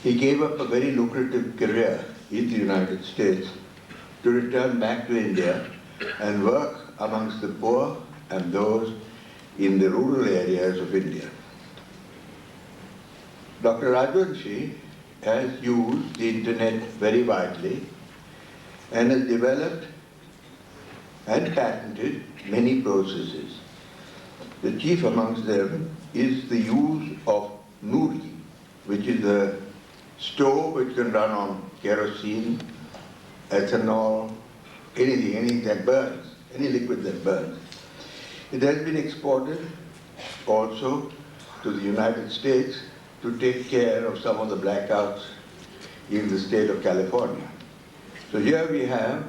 He gave up a very lucrative career in the United States to return back to India and work amongst the poor and those in the rural areas of India. Dr. Rajvanshi has used the internet very widely and has developed and patented many processes. The chief amongst them is the use of Nuri, which is a stove which can run on kerosene, ethanol, anything that burns, any liquid that burns. It has been exported also to the United States to take care of some of the blackouts in the state of California. So here we have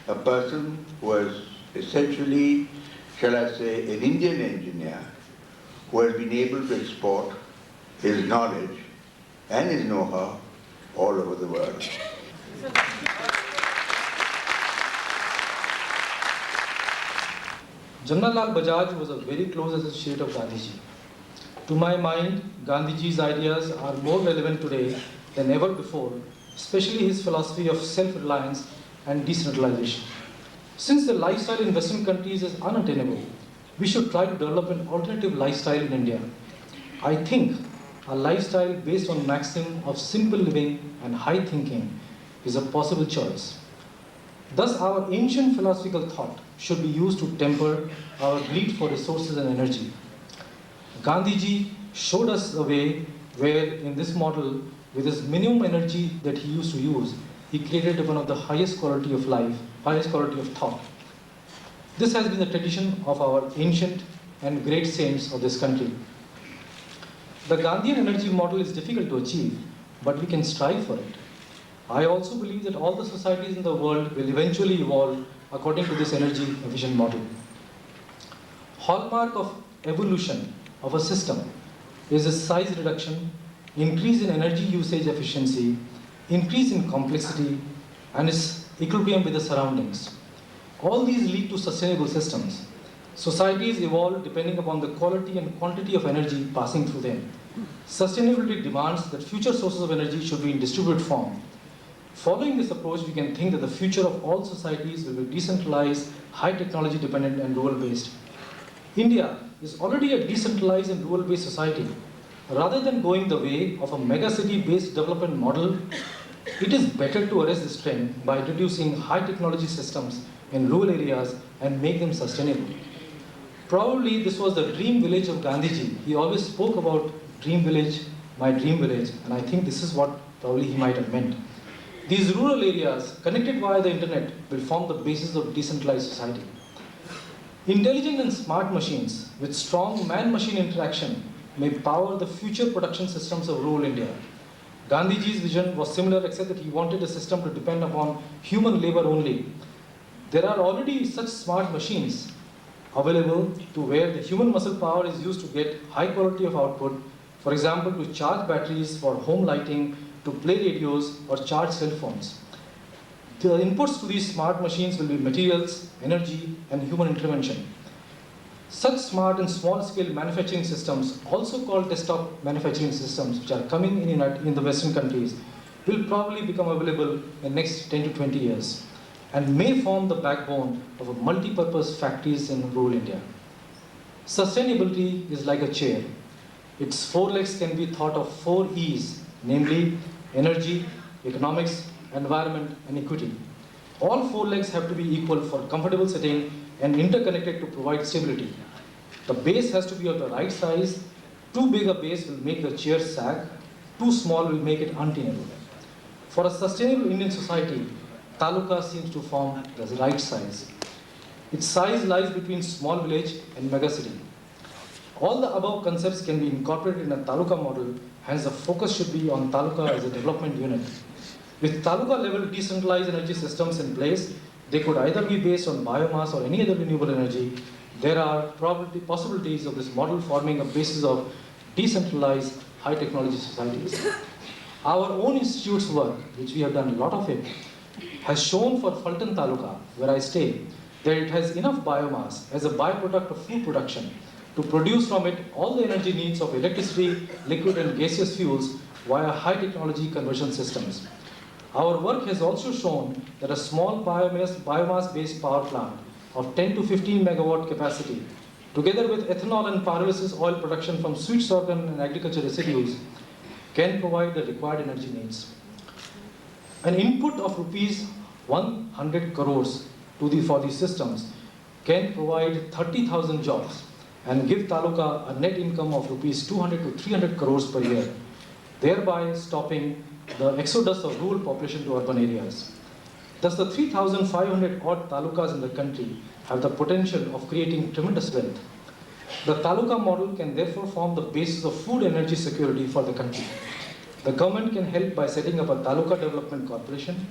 a person who is essentially, shall I say, an Indian engineer who has been able to export his knowledge and his know-how all over the world. Jamnalal Bajaj was a very close associate of Gandhiji. To my mind, Gandhiji's ideas are more relevant today than ever before, especially his philosophy of self-reliance and decentralization. Since the lifestyle in Western countries is unattainable, we should try to develop an alternative lifestyle in India. I think a lifestyle based on maxim of simple living and high thinking is a possible choice. Thus, our ancient philosophical thought should be used to temper our greed for resources and energy. Gandhiji showed us a way where, in this model, with his minimum energy that he used to use, he created one of the highest quality of life, highest quality of thought. This has been the tradition of our ancient and great saints of this country. The Gandhian energy model is difficult to achieve, but we can strive for it. I also believe that all the societies in the world will eventually evolve according to this energy efficient model. Hallmark of evolution of a system is a size reduction, increase in energy usage efficiency, increase in complexity, and its equilibrium with the surroundings. All these lead to sustainable systems. Societies evolve depending upon the quality and quantity of energy passing through them. Sustainability demands that future sources of energy should be in distributed form. Following this approach, we can think that the future of all societies will be decentralized, high technology dependent, and rural based. India is already a decentralized and rural based society. Rather than going the way of a megacity based development model, it is better to arrest this trend by introducing high technology systems in rural areas and make them sustainable. Probably this was the dream village of Gandhiji. He always spoke about dream village, my dream village, and I think this is what probably he might have meant. These rural areas, connected via the internet, will form the basis of decentralized society. Intelligent and smart machines with strong man-machine interaction may power the future production systems of rural India. Gandhiji's vision was similar, except that he wanted a system to depend upon human labor only. There are already such smart machines available to where the human muscle power is used to get high quality of output, for example, to charge batteries for home lighting, to play radios or charge cell phones. The inputs to these smart machines will be materials, energy, and human intervention. Such smart and small-scale manufacturing systems, also called desktop manufacturing systems, which are coming in the Western countries, will probably become available in the next 10 to 20 years and may form the backbone of a multi-purpose factories in rural India. Sustainability is like a chair. Its four legs can be thought of 4 E's, namely energy, economics, environment, and equity. All 4 legs have to be equal for comfortable sitting and interconnected to provide stability. The base has to be of the right size. Too big a base will make the chair sag. Too small will make it untenable. For a sustainable Indian society, taluka seems to form the right size. Its size lies between small village and megacity. All the above concepts can be incorporated in a taluka model, hence the focus should be on taluka as a development unit. With taluka level decentralized energy systems in place, they could either be based on biomass or any other renewable energy. There are possibilities of this model forming a basis of decentralized high technology societies. Our own institute's work, which we have done a lot of it, has shown for Fulton Taluka, where I stay, that it has enough biomass as a byproduct of food production to produce from it all the energy needs of electricity, liquid and gaseous fuels via high technology conversion systems. Our work has also shown that a small biomass-based power plant of 10 to 15 megawatt capacity, together with ethanol and pyrolysis oil production from sweet sorghum and agriculture residues, can provide the required energy needs. An input of rupees 100 crores for these systems can provide 30,000 jobs and give Taluka a net income of rupees 200 to 300 crores per year, thereby stopping the exodus of rural population to urban areas. Thus, the 3,500 odd talukas in the country have the potential of creating tremendous wealth. The taluka model can therefore form the basis of food energy security for the country. The government can help by setting up a taluka development corporation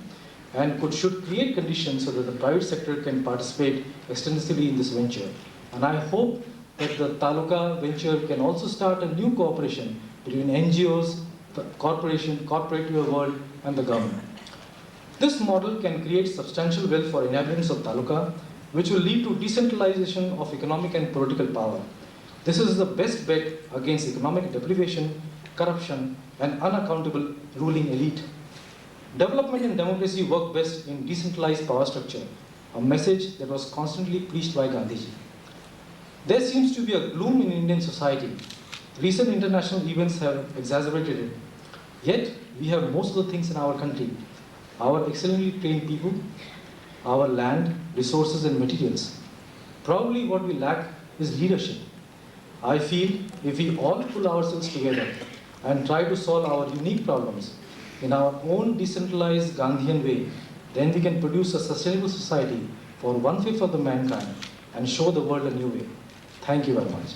and should create conditions so that the private sector can participate extensively in this venture. And I hope that the taluka venture can also start a new cooperation between NGOs, the corporate world, and the government. This model can create substantial wealth for inhabitants of taluka, which will lead to decentralization of economic and political power. This is the best bet against economic deprivation, corruption, and unaccountable ruling elite. Development and democracy work best in decentralized power structure, a message that was constantly preached by Gandhiji. There seems to be a gloom in Indian society. Recent international events have exacerbated it. Yet, we have most of the things in our country: our excellently trained people, our land, resources, and materials. Probably what we lack is leadership. I feel if we all pull ourselves together and try to solve our unique problems in our own decentralized Gandhian way, then we can produce a sustainable society for 1/5 of the mankind and show the world a new way. Thank you very much.